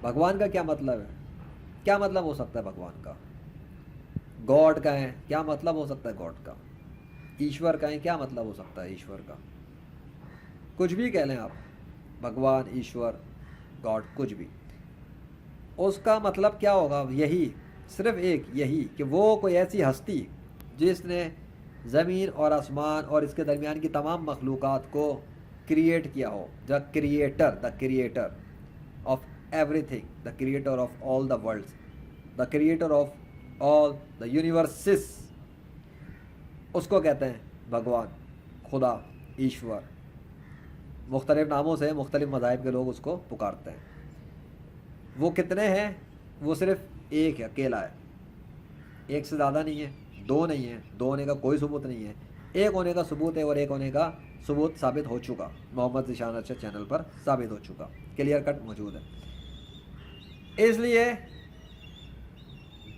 بھگوان کا کیا مطلب ہے؟ کیا مطلب ہو سکتا ہے بھگوان کا؟ گاڈ کا ہے، کیا مطلب ہو سکتا ہے گاڈ کا؟ ایشور کا ہے، کیا مطلب ہو سکتا ہے ایشور کا؟ کچھ بھی کہہ لیں آپ، بھگوان، ایشور، گاڈ، کچھ بھی، اس کا مطلب کیا ہوگا؟ یہی، صرف ایک یہی کہ وہ کوئی ایسی ہستی جس نے زمین اور آسمان اور اس کے درمیان کی تمام مخلوقات کو کریٹ کیا ہو. The creator of everything, the creator of all the worlds, the creator of all the universes, اس کو کہتے ہیں بھگوان، خدا، ایشور. مختلف ناموں سے مختلف مذاہب کے لوگ اس کو پکارتے ہیں. وہ کتنے ہیں؟ وہ صرف ایک ہے، اکیلا ہے، ایک سے زیادہ نہیں ہے، دو نہیں ہے، دو ہونے کا کوئی ثبوت نہیں ہے، ایک ہونے کا ثبوت ہے، اور ایک ہونے کا ثبوت ثابت ہو چکا، محمد ذیشان ارشد چینل پر ثابت ہو چکا، کلیئر کٹ موجود ہے. اس لیے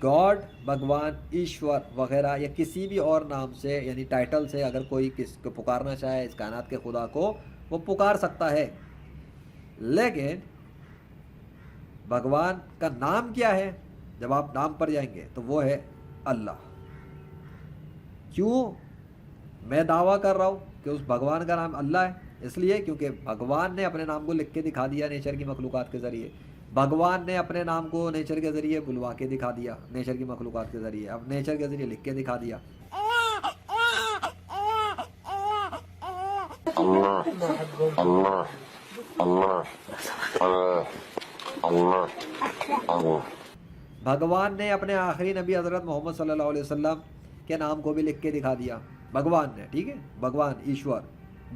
گاڈ، بھگوان، ایشور وغیرہ یا کسی بھی اور نام سے یعنی ٹائٹل سے اگر کوئی کس کو پکارنا چاہے اس کائنات کے خدا کو، وہ پکار سکتا ہے. لیکن بھگوان کا نام کیا ہے؟ جب آپ نام پر جائیں گے تو وہ ہے اللہ. کیوں میں دعویٰ کر رہا ہوں کہ اس بھگوان کا نام اللہ ہے؟ اس لیے کیونکہ بھگوان نے اپنے نام کو لکھ کے دکھا دیا نیچر کی مخلوقات کے ذریعے. بھگوان نے اپنے نام کو نیچر کے ذریعے بلوا کے دکھا دیا، نیچر کی مخلوقات کے ذریعے، اب نیچر کے ذریعے لکھ کے دکھا دیا. بھگوان نے اپنے آخری نبی حضرت محمد صلی اللہ علیہ وسلم کے نام کو بھی لکھ کے دکھا دیا، بھگوان نے. ٹھیک ہے، بھگوان، ایشور،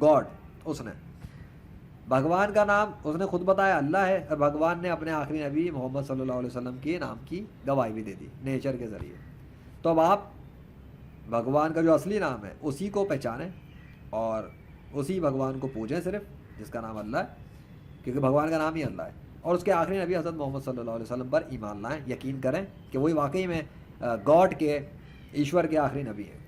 گاڈ، اس نے بھگوان کا نام اس نے خود بتایا اللہ ہے، اور بھگوان نے اپنے آخری نبی محمد صلی اللہ علیہ وسلم کے نام کی گواہی بھی دے دی نیچر کے ذریعے. تو اب آپ بھگوان کا جو اصلی نام ہے اسی کو پہچانیں اور اسی بھگوان کو پوجیں صرف، جس کا نام اللہ ہے، کیونکہ بھگوان کا نام ہی اللہ ہے. اور اس کے آخری نبی حضرت محمد صلی اللہ علیہ وسلم پر ایمان لائیں، یقین کریں کہ وہی واقعی میں گاڈ کے، ایشور کے آخری نبی ہیں.